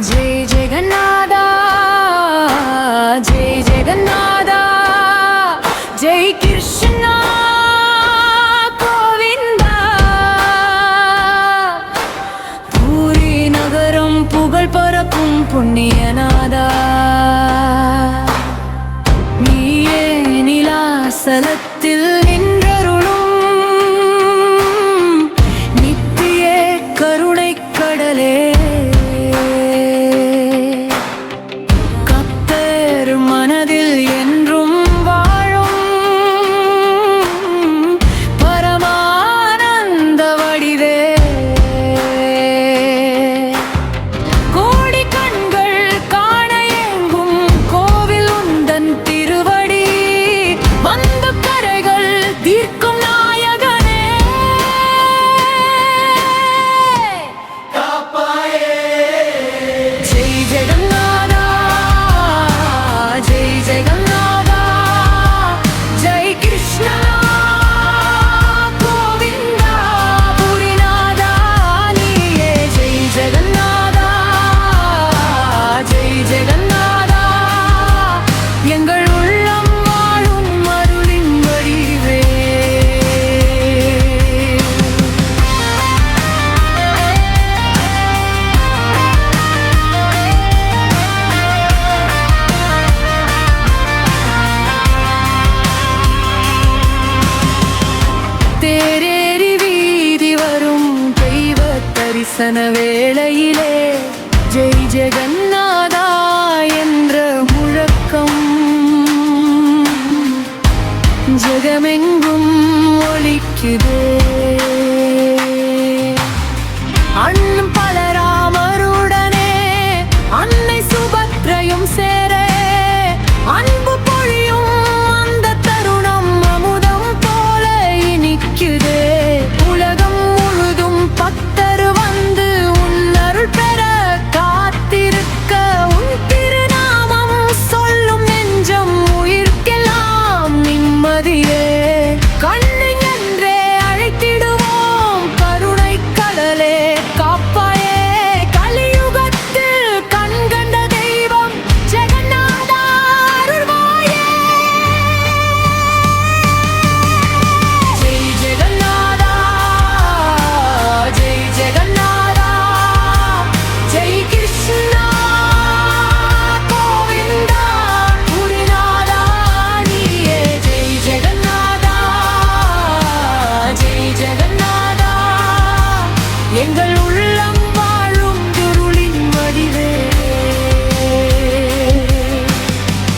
जय जगन्नाथा जय जगन्नाथा जय कृष्णा गोविंदा पूरी नगरम पुगळ परक्कुम पुण्यनादा நீயே நிலாசலத்தில் நின்றருளும் நித்திய கருணை கடலே கத்தர் மனதில் என்றும் வாழும் பரமானந்த வடிவே கோடி கண்கள் காண எங்கும் கோவில் உந்தன் திருவடி வந்து கரைகள் தீர்க்கும் நாயகனே காப்பாயே ஜெய் ஜெகநாதா ஜெய் ஜெகநாதா ஜெய் கிருஷ்ணா கோவிந்தா புரிநாதா நீயே ஜெய் ஜெகநாதா ஜெய் ஜெகநாதா எங்கள் உள்ளம் வாழும் அருளின் வடிவே தேரேறி வீதி வரும் தெய்வ தரிசன வேளையிலே ஜெய் ஜெகநாதா என்ற முழக்கம் ஜெகமெங்கும் ஒலிக்குதே அண்ணன் பலராமருடனே அன்னை சுபத்ரையும் சேர அன்பு பொழியும் அந்த தருணம் அமுதம் போல இனிக்குதே உலகம் முழுதும் பக்தர் வந்து உன் அருள் பெற காத்திருக்க உன் திருநாமம் சொல்லும் நெஞ்சம் உயிர்க்கெல்லாம் நிம்மதியே கண்ணை என்றே அழைத்திடுவோம் கருணை கடலே காப்பாயே கலியுகத்தில் கண்கண்ட தெய்வம் ஜெகநாதா அருள்வாயே ஜெய் ஜெகநாதா ஜெய் ஜெகநாதா ஜெய் கிருஷ்ணா கோவிந்தா புரிநாதா நீயே ஜெய் ஜெகநாதா ஜெய் ஜெகநாதா எங்கள் உள்ளம் வாழும் குருளின் வடிவே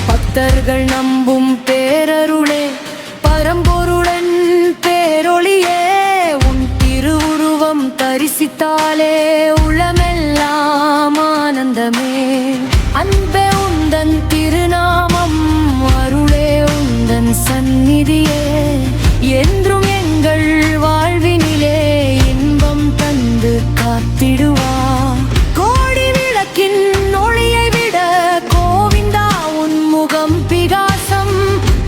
பக்தர்கள் நம்பும் பேரருளே பரம்பொருளன் பேரொளியே உன் திருவுருவம் தரிசித்தாலே உள்ளமெல்லாம் ஆனந்தமே அன்பே உந்தன் திருநாமம் அருளே உந்தன் சந்நிதியே என்றும் எங்கள் வாழ்வினிலே இன்பம் தந்து காத்திடுவா கோடி விளக்கின் ஒளியை விட கோவிந்தா உன் முகம் பிகாசம்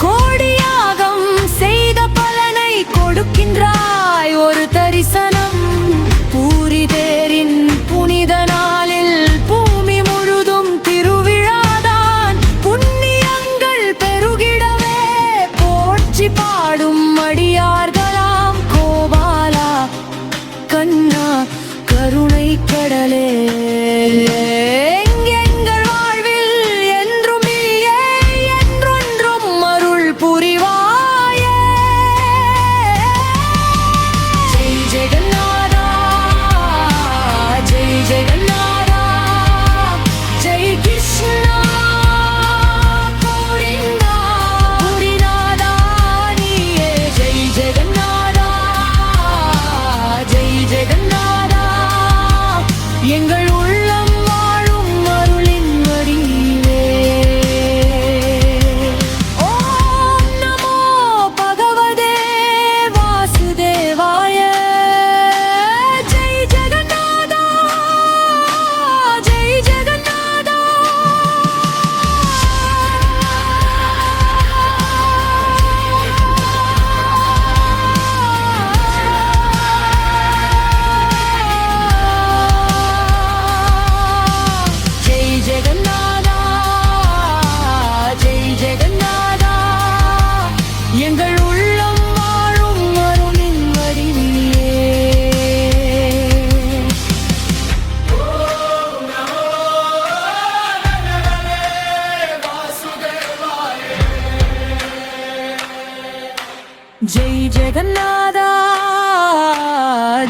கோடியாகம் செய்த பலனை கொடுக்கின்றாய் ஒரு தரிசனம் பூரி தேரின் புனித நாளில் பூமி முழுதும் திருவிழாதான் புண்ணியங்கள் பெருகிடவே போற்றி பாடும் அடியார்களாம் கோபாலா கண்ணா கருணை எங்கள் உள்ளம் வாழும் அருளின் வடிவிலே. ஜெய் ஜெகநாதா,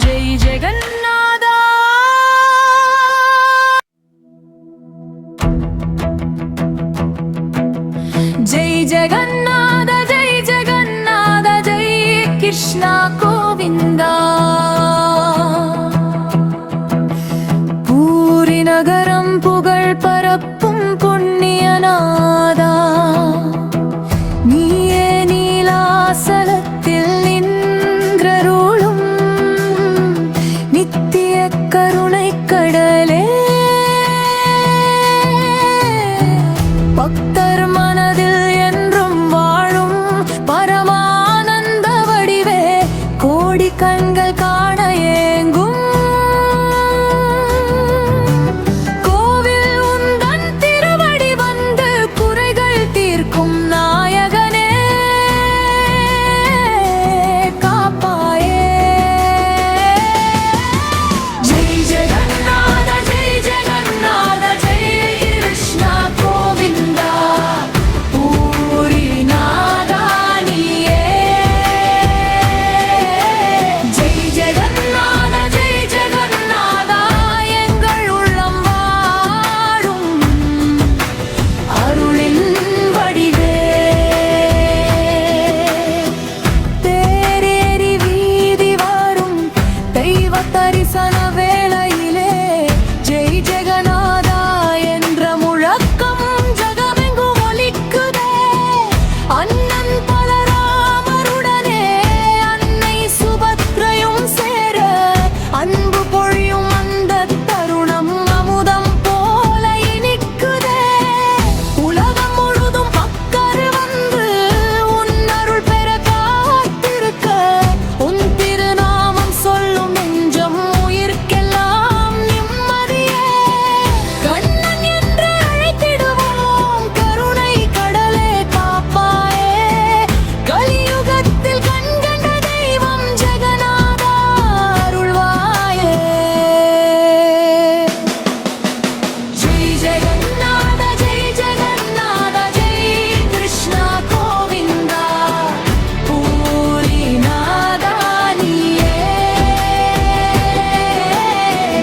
ஜெய் ஜெகநாதா. ஜெய் ஜெகநாத, ஜெய் ஜெகநாத, ஜெய் கிருஷ்ணா கோவிந்தா. பூரி நகரம் புகழ் பரப்பும் புண்ணியநாதா, நீயே நீலாசலத்தில் நின்றருளும் நித்திய கருணை கடலே. பக்தர் மனதில் என்றும் வாழும் பரமானந்த வடிவே, கோடி கண்கள் காண ஏங்கும் கோவில் உந்தன் திருவடி வந்து குறைகள் தீர்க்கும் நாயகனே, காப்பாயே. ஜெய் ஜெகநாத, ஜெய் ஜெகநாத, ஜெய் கிருஷ்ணா கோவிந்தா. பூரிநாதா நீயே. ஜெய் ஜெகநாத, ஜெய் ஜெகநாதா, எங்கள் உள்ளம் வாழும் அருளின் வடிவே. தேரேறி வீதி வரும் தெய்வ தரிசன வேளையிலே, ஜெய் ஜெகநாதா என்ற முழக்கம் ஜகமெங்கும் ஒலிக்குதே. அண்ணன் பலராமருடனே அன்னை சுபத்ரையும் சேர, அன்பு பொழியும் அந்த தருணம் அமுதம் போல இனிக்குதே. உலகம் முழுதும் பக்கர் வந்து உன் அருள் பெற காத்திருக்க, உன் திருநாமம் சொல்லும் நெஞ்சம் உயிர்க்கெல்லாம் நிம்மதியே. கண்ணன் என்று அழைத்திடுவோம், கருணை கடலே காப்பாயே. கலியுகத்தில் கண்கண்ட தெய்வம் ஜெகநாதா அருள்வாயே. ஜெய் ஜெகநாத, ஜெய் ஜெகநாத, ஜெய் கிருஷ்ணா கோவிந்தா. பூரிநாதா நீயே.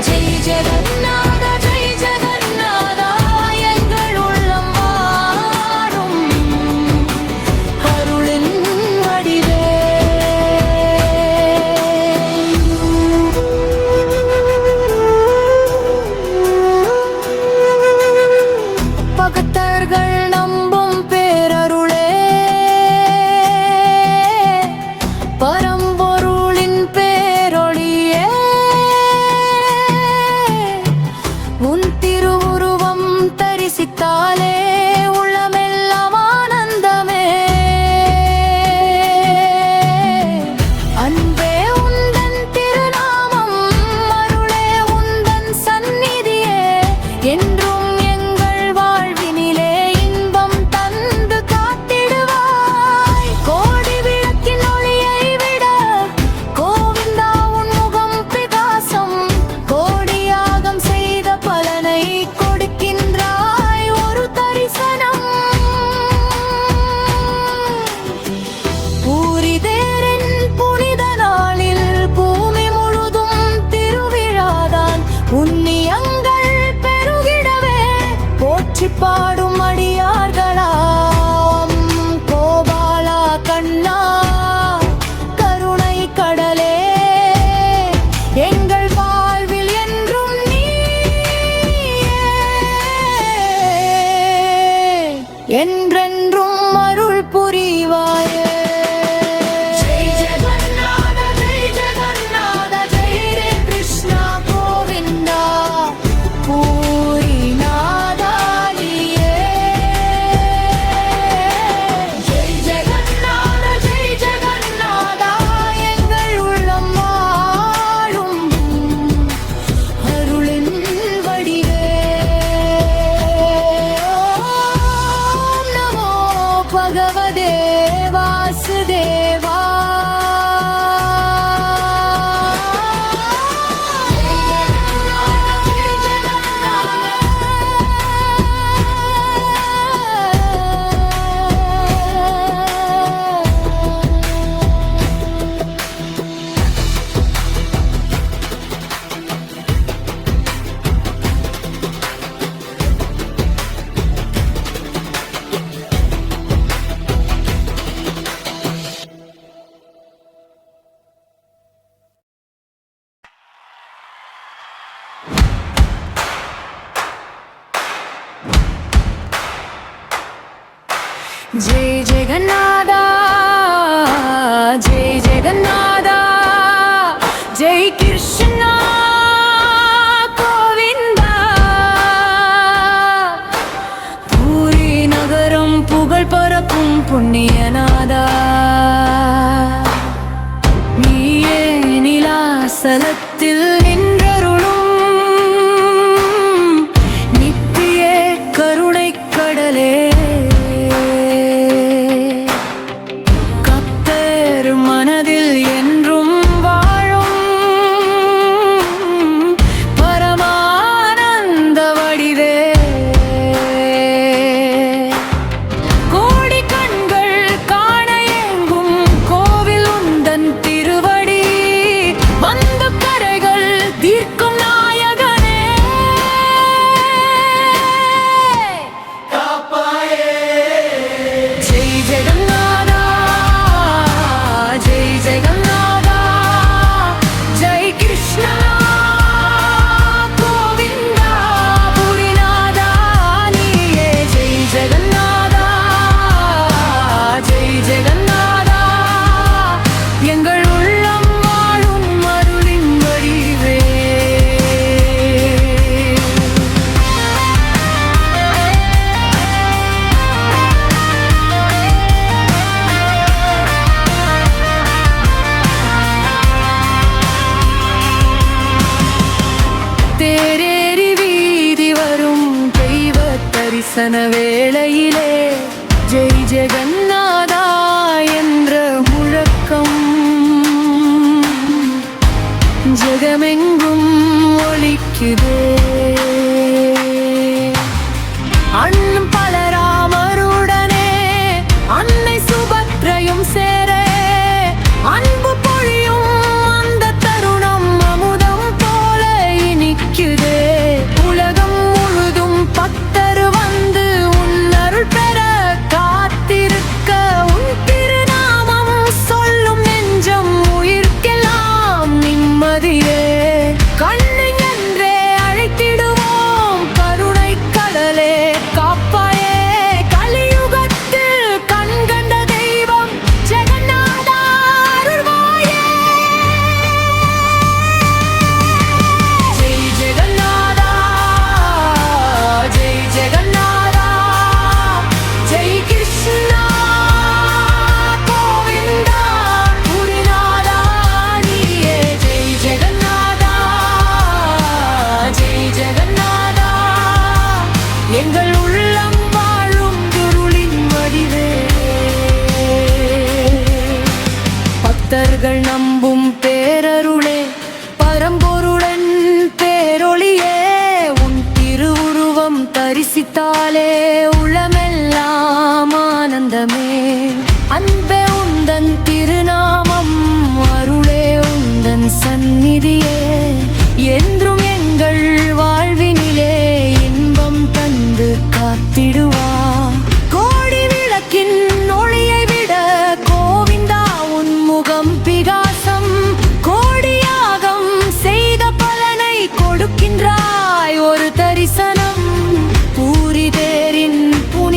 ஜெய் ஜெகநாத, ஜெய் ஜெகநாதா, எங்கள் உள்ளம் வாழும் அருளின் வடிவே. பக்தர்கள் நம்பும் பேரருளே, பரம்பொருளின் பேரொளியே. உன் திருவுருவம் தரிசித்தாலே உள்ளமெல்லாம் ஆனந்தமே. அன்பே உந்தன் திருநாமம், அருளே உந்தன் சந்நிதியே, என்றும் எங்கள் வாழ்வினிலே இன்பம் தந்து காத்திடுவாய். கோடி விளக்கின் ஒளியை விட கோவிந்தா உன் முகம் பிரகாசம், கோடி யாகம் செய்த பலனை கொடுக்கின்றாய் ஒரு தரிசனம். பூரி தேரின் புனித நாளில் பூமி முழுதும் திருவிழாதான், புண்ணியங்கள் பெருகிடவே போற்றி பாடும் அடியார்களாம். கோபாலா கண்ணா கருணை கடலே, எங்கள் வாழ்வில் என்றும் நீயே. என்றென்றும் அருள் புரிவாயே. ஜெய் ஜெகநாத, ஜெய் ஜெகநாத, ஜெய் கிருஷ்ணா கோவிந்தா. பூரிநாதா நீயே. வாசுதேவா. जय जगन्नाथा जय जगन्नाथा जय कृष्णा गोविंदा. பூரி நகரம் புகழ் பரப்பும் புண்ணியநாதா, நீயே நிலாசலத்தில் நின்றருளும் நித்திய கருணை கடலே. மனதில் என்றும் வாழும் பரமானந்த வடிவே. கோடி கண்கள் காண எங்கும் கோவில் உந்தன் திருவடி, வந்த கரைகள் தீர்க்கும் நாயகனே. காப்பாயே ஜெய் ஜெகநாதா जय जगन्नाथा जय कृष्णा गोविंदा. पुरीनाथा नीये जय जगन्नाथा जय जगन्नाथा, எங்கள் உள்ளம் வாழும் அருளின் வடிவே. தேரேறி வீதி வரும் தெய்வ தரிசன வேளையிலே ஜெய் ஜெகந்நாதா என்ற முழக்கம் ஜெகமெங்கும் ஒலிக்குதே. அண்ணன் பலராமருடனே அன்னை சுபத்ரையும் சேர அன்பு பொழியும் அந்த தருணம் அமுதம் போல இனிக்குதே. உலகம் முழுதும் பக்தர் வந்து உன் அருள் பெற காத்திருக்க, உன் திருநாமம் சொல்லும் நெஞ்சம் உயிர்க்கெல்லாம் நிம்மதியே. கண்ணை என்றே அழைத்திடுவோம் கருணை கடலே, காப்பாயே கலியுகத்தில் கண்கண்ட தெய்வம் ஜெகநாதா அருள்வாயே. ஜெய் ஜெகநாதா ஜெய் ஜெகநாதா ஜெய் கிருஷ்ணா கோவிந்தா. புரிநாதா நீயே ஜெய் ஜெகநாதா ஜெய் ஜெகநாதா, எங்கள் உள்ளம் வாழும் குருளின் வடிவே. பக்தர்கள் நம்பும் பேரருளே பரம்பொருளன் பேரொளியே, உன் திருவுருவம் தரிசித்தாலே உளமெல்லாம் ஆனந்தமே. அன்பே உந்தன் திருநாமம், அருளே உந்தன் சந்நிதியே, என்றும் எங்கள் வாழ்வினிலே இன்பம் தந்து காத்திடுவா. கோடி விளக்கின் ஒளியை விட கோவிந்தா உன் முகம் பிகாசம், கோடியாகம் செய்த பலனை கொடுக்கின்றாய் ஒரு தரிசனம். பூரி தேரின் புனித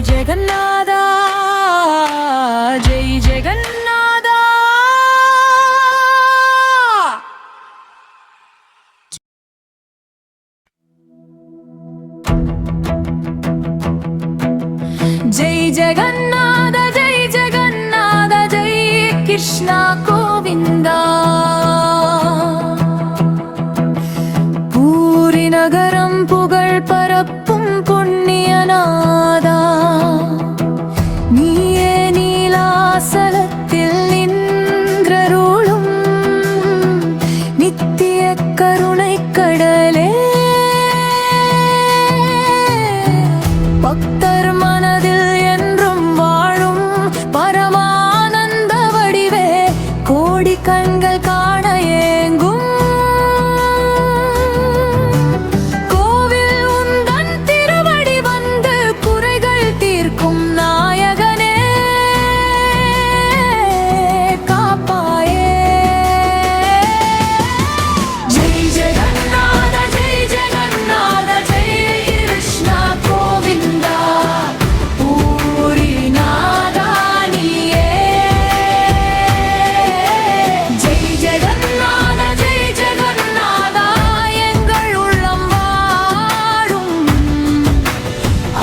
ஜெகநாதா ஜெய் ஜெகநாதா. ஜெய் ஜெகநாத ஜெய் ஜெகநாத ஜெய் கிருஷ்ணா கோவிந்தா. பூரி நகரம் புகழ் பரப்பும் புண்ணியநாதா, நீயே நீலாசலத்தில் நின்றருளும் நித்திய கருணை கடலே. பக்தர் மனதில் என்றும் வாழும் பரமானந்த வடிவே, கோடி கண்கள் காண ஏங்கும் கோவில் உந்தன் திருவடி வந்து குறைகள் தீர்க்கும் நாயகனே காப்பாயே. ஜெய் ஜெகநாத ஜெய் ஜெகநாத ஜெய் கிருஷ்ணா கோவிந்தா. பூரிநாதா நீயே. ஜெய் ஜெகநாத ஜெய் ஜெகநாதா எங்கள் உள்ளம் வாழும்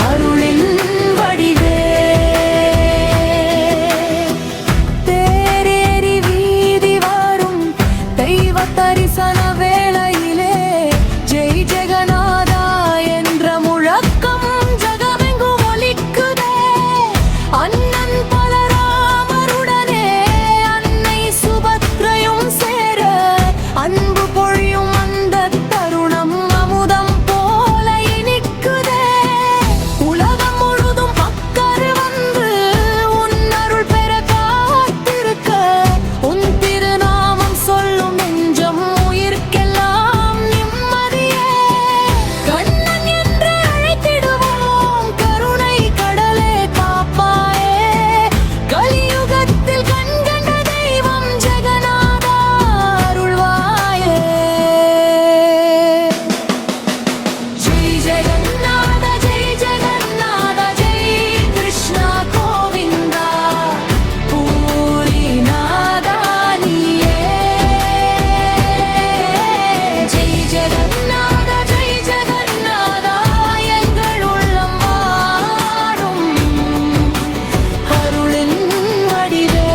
அருளின் வடிவே. தேரேறி வீதி வரும் தெய்வ தரிசன வேளையிலே, ஜெய் ஜெகநாதா என்ற முழக்கம் ஜகமெங்கும் ஒலிக்குதே. அண்ணன் பலராமருடனே அன்னை சுபத்ரையும் சேர, அன்பு பொழியும் அந்த தருணம் அமுதம் போல இனிக்குதே. உலகம் முழுதும் பக்கர் வந்து உன் அருள் பெற காத்திருக்க, உன் திருநாமம் சொல்லும் நெஞ்சம் உயிர்க்கெல்லாம் நிம்மதியே. கண்ணன் என்று அழைத்திடுவோம் கருணை கடலே காப்பாயே. கலியுகத்தில் கண்கண்ட தெய்வம் ஜெகநாதா அருள்வாயே. ஜெய் ஜெகநாத ஜெய் ஜெகநாத ஜெய் கிருஷ்ணா கோவிந்தா. பூரிநாதா நீயே. ஜெய் ஜெகநாத ஜெய் ஜெகநாதா எங்கள் உள்ளம் வாழும் அருளின் வடிவே.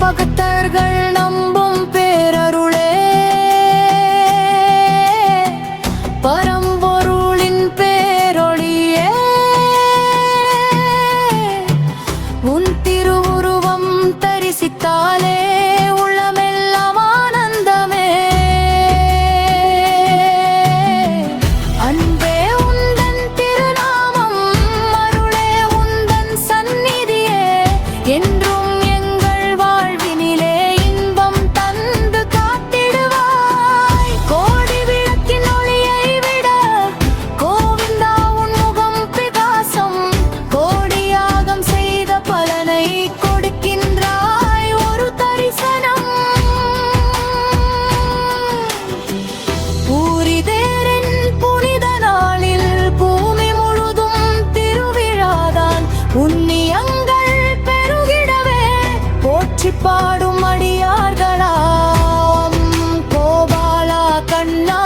பக்தர்கள் நம்பும் பேரருளே, பரம்பொருளின் பேரொளியே. உன் திருவுருவம் தரிசித்தாலே உள்ளமெல்லாம் ஆனந்தமே. அன்பே உந்தன் திருநாமம், அருளே உந்தன் சந்நிதியே, என்றும் எங்கள் வாழ்வினிலே இன்பம் தந்து காத்திடுவாய். கோடி விளக்கின் ஒளியை விட கோவிந்தா உன் முகம் பிரகாசம், கோடி யாகம் செய்த பலனை கொடுக்கின்றாய் ஒரு தரிசனம். பூரி தேரின் புனித நாளில் பூமி முழுதும் திருவிழாதான். புண்ணியங்கள் பெருகிடவே போற்றி பாடும் அடியார்களாம். கோபாலா கண்ணா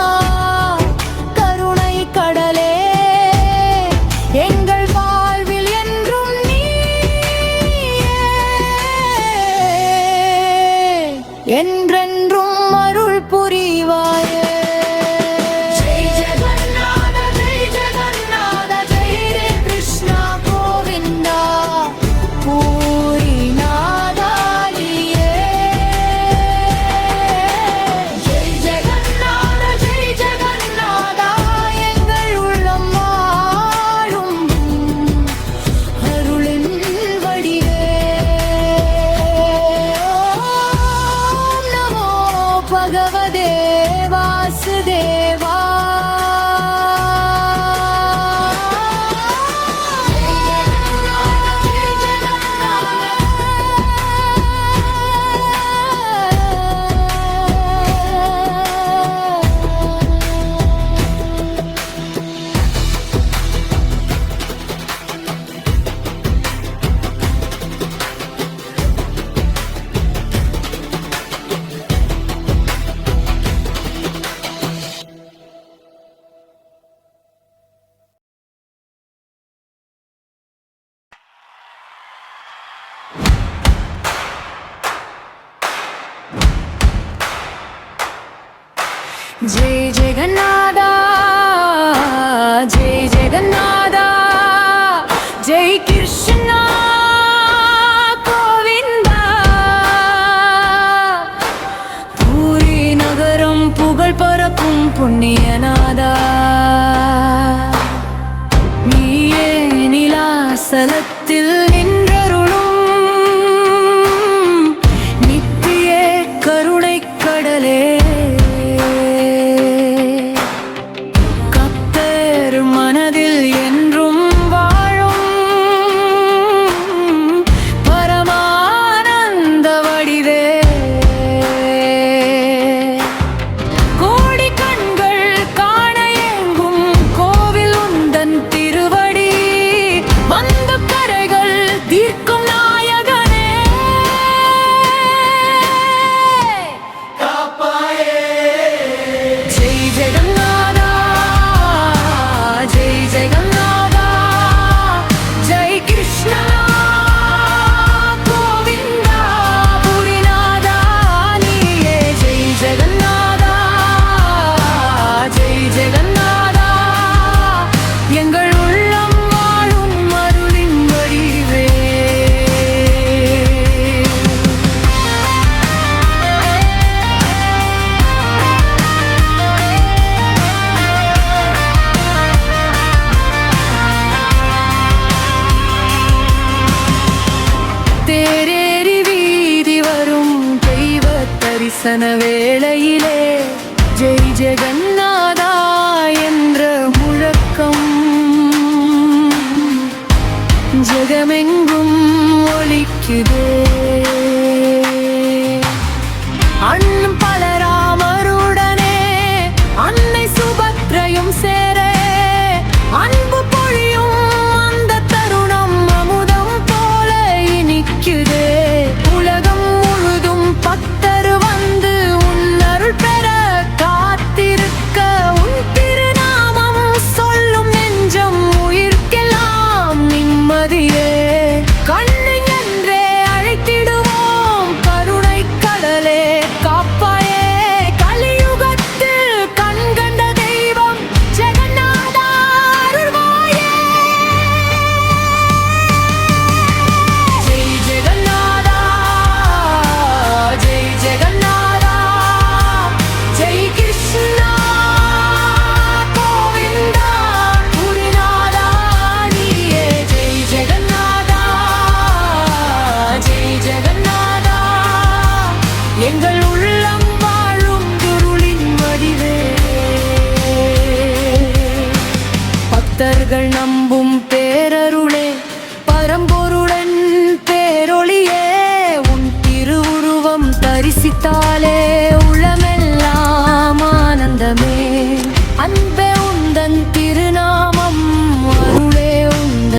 கருணை கடலே, எங்கள் வாழ்வில் என்றும் நீயே. என்றென்றும் அருள் புரிவாயே. ஜெய் ஜெகநாத ஜெய் ஜெகநாத ஜெய் கிருஷ்ணா கோவிந்தா. பூரிநாதா நீயே. जय जगन्नादा जय जगन्नादा जय कृष्णा गोविंदा पूरी नगरम पुगळ परक्कुम पुण्यनादा நீயே நிலாசலத்தில் நின்றருளும் நித்திய கருணை கடலே கத்தர் மனதில் என்றும் வாழும் பரமானந்த வடிவே கோடி கண்கள் காண ஏங்கும் கோவில் உந்தன் திருவடி வந்த கரைகள் தீர்க்கும் நாயகனே காப்பாயே ஜெய் ஜெகநாதா ஜெய் ஜெகநாதா ஜெய் கிருஷ்ணா கோவிந்தா புரிநாதா நீயே ஜெய் ஜெகநாதா ஜெய் ஜெகநாதா எங்கள் உள்ளம் வாழும் அருளின் வடிவே தேரேறி வீதி வரும் தெய்வ தரிசன வேளையிலே ஜெய் ஜெகநாதா என்ற முழக்கம் ஜெகமெங்கும் ஒலிக்குதே அண்ணன் பலராமருடனே அன்னை சுபத்ரையும் சேர அன்பு பொழியும் அந்த தருணம் அமுதம் போல இனிக்குதே உலகம் முழுதும் பக்தர் வந்து உன் அருள் பெற காத்திருக்க உன் திருநாமம் சொல்லும் நெஞ்சம் உயிர்க்கெல்லாம் நிம்மதியே கண்ணை என்றே அழைத்திடுவோம் கருணை கடலே காப்பாயே கலியுகத்தில் கண்கண்ட தெய்வம் ஜெகநாதா அருள்வாயே ஜெய் ஜெகநாதா ஜெய் ஜெகநாதா ஜெய் கிருஷ்ணா கோவிந்தா புரிநாதா நீயே ஜெய் ஜெகநாதா ஜெய் ஜெகநாதா எங்கள் உள்ளம் வாழும் குருளின் வடிவே பக்தர்கள் நம்பும் பேரருளே பரம்பொருளன் பேரொளியே உன் திருவுருவம் தரிசித்தாலே